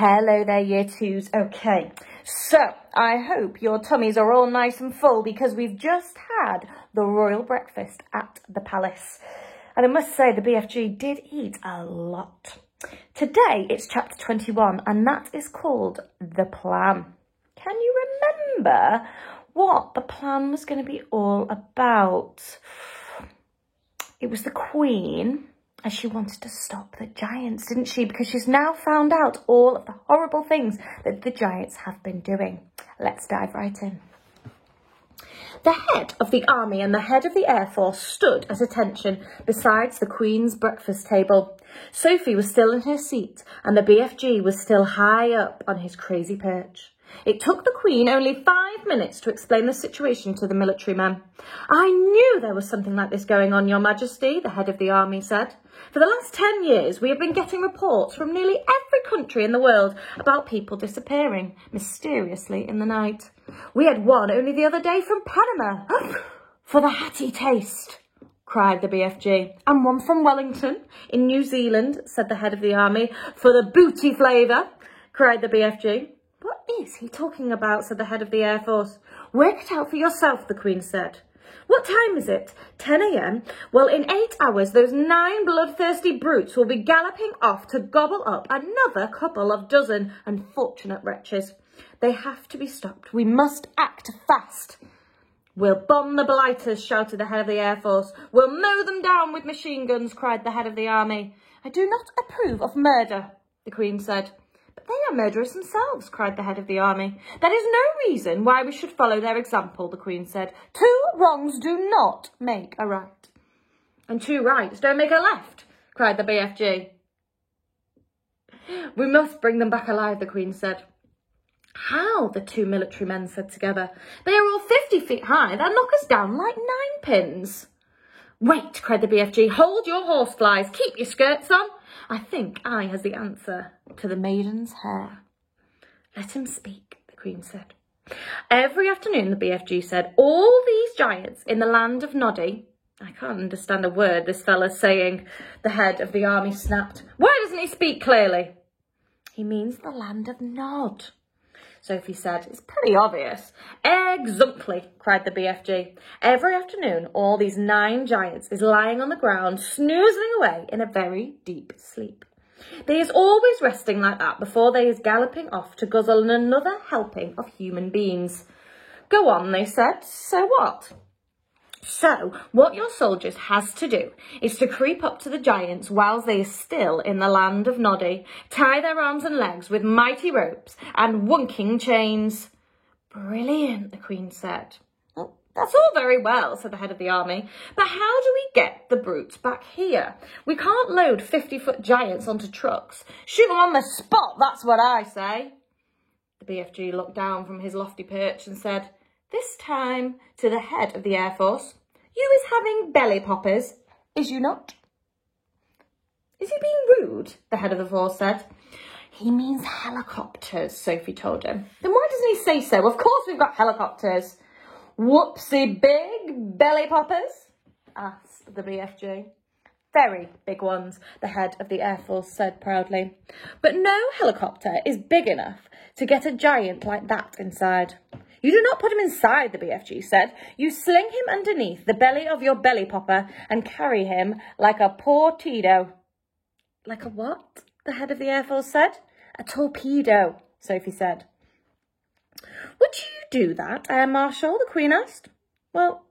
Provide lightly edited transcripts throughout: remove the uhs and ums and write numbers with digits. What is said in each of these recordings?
Hello there, Year 2s. Okay, so I hope your tummies are all nice and full because we've just had the royal breakfast at the palace. And I must say the BFG did eat a lot. Today it's chapter 21 and that is called The Plan. Can you remember what the plan was going to be all about? It was the Queen, and she wanted to stop the giants, didn't she? Because she's now found out all of the horrible things that the giants have been doing. Let's dive right in. The head of the army and the head of the Air Force stood at attention besides the Queen's breakfast table. Sophie was still in her seat and the BFG was still high up on his crazy perch. It took the Queen only 5 minutes to explain the situation to the military men. "I knew there was something like this going on, Your Majesty," the head of the army said. "For the last 10 years, we have been getting reports from nearly every country in the world about people disappearing mysteriously in the night. We had one only the other day from Panama." "For the hatty taste," cried the BFG. "And one from Wellington in New Zealand," said the head of the army. "For the booty flavour," cried the BFG. "What is he talking about?" said the head of the Air Force. "Work it out for yourself," the Queen said. "What time is it? 10 a.m? Well, in 8 hours, those 9 bloodthirsty brutes will be galloping off to gobble up another couple of dozen unfortunate wretches. They have to be stopped. We must act fast." "We'll bomb the blighters," shouted the head of the Air Force. "We'll mow them down with machine guns," cried the head of the army. "I do not approve of murder," the Queen said. "But they are murderers themselves," cried the head of the army. "That is no reason why we should follow their example," the Queen said. "Two wrongs do not make a right." "And two rights don't make a left," cried the BFG. "We must bring them back alive," the Queen said. "How?" the two military men said together. "They are all 50 feet high. They'll knock us down like 9 pins. "Wait," cried the BFG. "Hold your horseflies. Keep your skirts on. I think I has the answer to the maiden's hair." "Let him speak," the Queen said. "Every afternoon," the BFG said, "all these giants in the land of Noddy—" "I can't understand a word this fella's saying," the head of the army snapped. "Why doesn't he speak clearly?" "He means the land of Nod," Sophie said. "It's pretty obvious." "Exactly," cried the BFG. "Every afternoon, all these 9 giants is lying on the ground, snoozling away in a very deep sleep. They is always resting like that before they is galloping off to guzzle another helping of human beings." "Go on," they said. "So what?" "So, what your soldiers has to do is to creep up to the giants whilst they are still in the land of Noddy, tie their arms and legs with mighty ropes and wonking chains." "Brilliant," the Queen said. "Well, that's all very well," said the head of the army, "but how do we get the brutes back here? We can't load 50-foot giants onto trucks. Shoot them on the spot, that's what I say." The BFG looked down from his lofty perch and said, this time to the head of the Air Force, "You is having belly poppers, is you not?" "Is he being rude?" the head of the force said. "He means helicopters," Sophie told him. "Then why doesn't he say so? Of course we've got helicopters." "Whoopsie big belly poppers?" asked the BFG. "Very big ones," the head of the Air Force said proudly. "But no helicopter is big enough to get a giant like that inside." "You do not put him inside," the BFG said. "You sling him underneath the belly of your belly popper and carry him like a torpedo." "Like a what?" the head of the Air Force said. "A torpedo," Sophie said. "Would you do that, Air Marshal?" the Queen asked. "Well,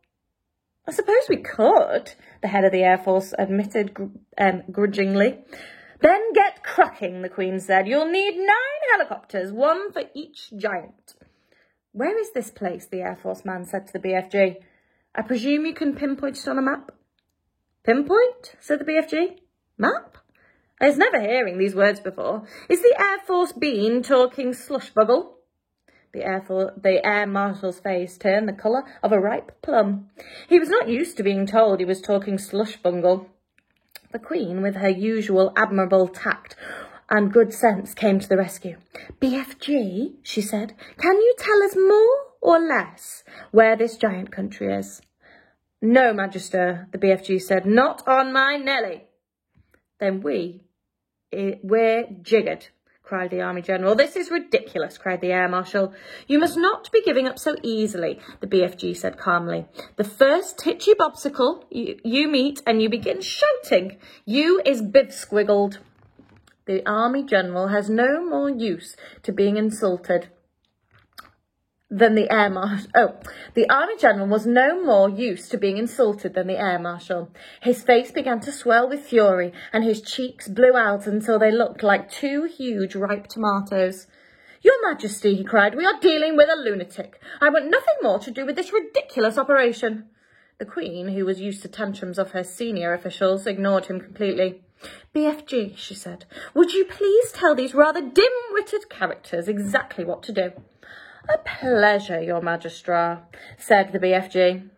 I suppose we could," the head of the Air Force admitted grudgingly. "Then get cracking," the Queen said. "You'll need 9 helicopters, 1 for each giant." "Where is this place?" the Air Force man said to the BFG. "I presume you can pinpoint it on a map?" "Pinpoint?" said the BFG. "Map? I was never hearing these words before. Is the Air Force bean talking slushbuggle?" The Air Marshal's face turned the colour of a ripe plum. He was not used to being told he was talking slushbungle. The Queen, with her usual admirable tact and good sense, came to the rescue. "BFG," she said, "can you tell us more or less where this giant country is?" "No, Magister," the BFG said, "not on my Nelly." "Then we're jiggered," cried the Army General. "This is ridiculous," cried the Air Marshal. "You must not be giving up so easily," the BFG said calmly. "The first titchy bobsicle you meet and you begin shouting. You is bivsquiggled." The Army General has no more use to being insulted than the Air Marshal. The Army General was no more used to being insulted than the Air Marshal. His face began to swell with fury, and his cheeks blew out until they looked like two huge ripe tomatoes. "Your Majesty," he cried, "we are dealing with a lunatic. I want nothing more to do with this ridiculous operation." The Queen, who was used to tantrums of her senior officials, ignored him completely. "BFG," she said, "would you please tell these rather dim-witted characters exactly what to do?" "A pleasure, Your Majesty," said the BFG.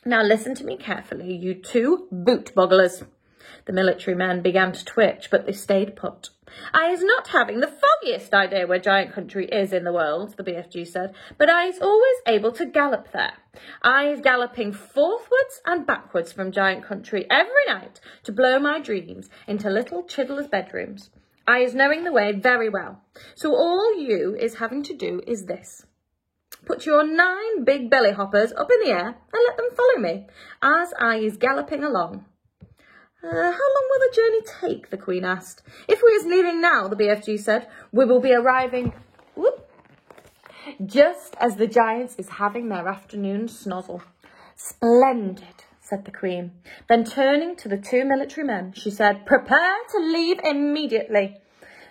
"Now listen to me carefully, you two boot-bogglers." The military men began to twitch, but they stayed put. "I is not having the foggiest idea where Giant Country is in the world," the BFG said, "but I is always able to gallop there. I is galloping forthwards and backwards from Giant Country every night to blow my dreams into little Chiddler's bedrooms. I is knowing the way very well. So all you is having to do is this. Put your 9 big belly hoppers up in the air and let them follow me as I is galloping along." "How long will the journey take?" the Queen asked. "If we is leaving now," the BFG said, "we will be arriving just as the giants is having their afternoon snozzle." "Splendid," said the Queen. Then turning to the 2 military men, she said, "Prepare to leave immediately."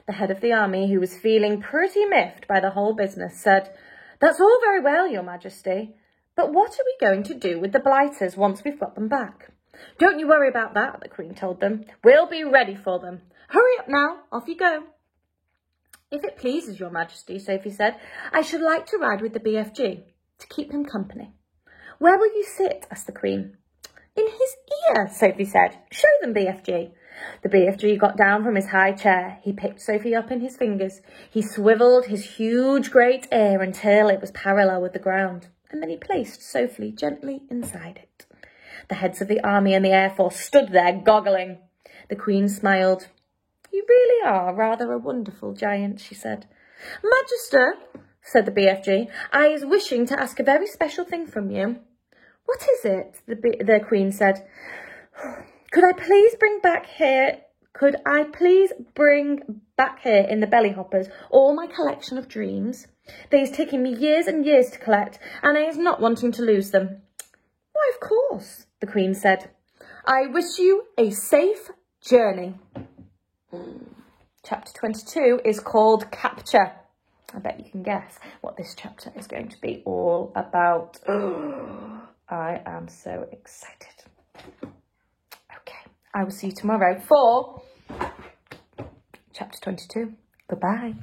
The head of the army, who was feeling pretty miffed by the whole business, said, "That's all very well, Your Majesty, but what are we going to do with the blighters once we've got them back?" "Don't you worry about that," the Queen told them. "We'll be ready for them. Hurry up now, off you go." "If it pleases Your Majesty," Sophie said, "I should like to ride with the BFG to keep him company." "Where will you sit?" asked the Queen. "In his ear," Sophie said. "Show them, BFG." The BFG got down from his high chair. He picked Sophie up in his fingers. He swivelled his huge great ear until it was parallel with the ground, and then he placed Sophie gently inside it. The heads of the army and the air force stood there goggling. The Queen smiled. "You really are rather a wonderful giant," she said. "Magister," said the BFG, "I is wishing to ask a very special thing from you." "What is it?" the Queen said. Could I please bring back here in the belly hoppers all my collection of dreams? They is taking me years and years to collect, and I is not wanting to lose them." "Why, of course," the Queen said. "I wish you a safe journey." Chapter 22 is called Capture. I bet you can guess what this chapter is going to be all about. I am so excited. Okay, I will see you tomorrow for Chapter 22. Goodbye.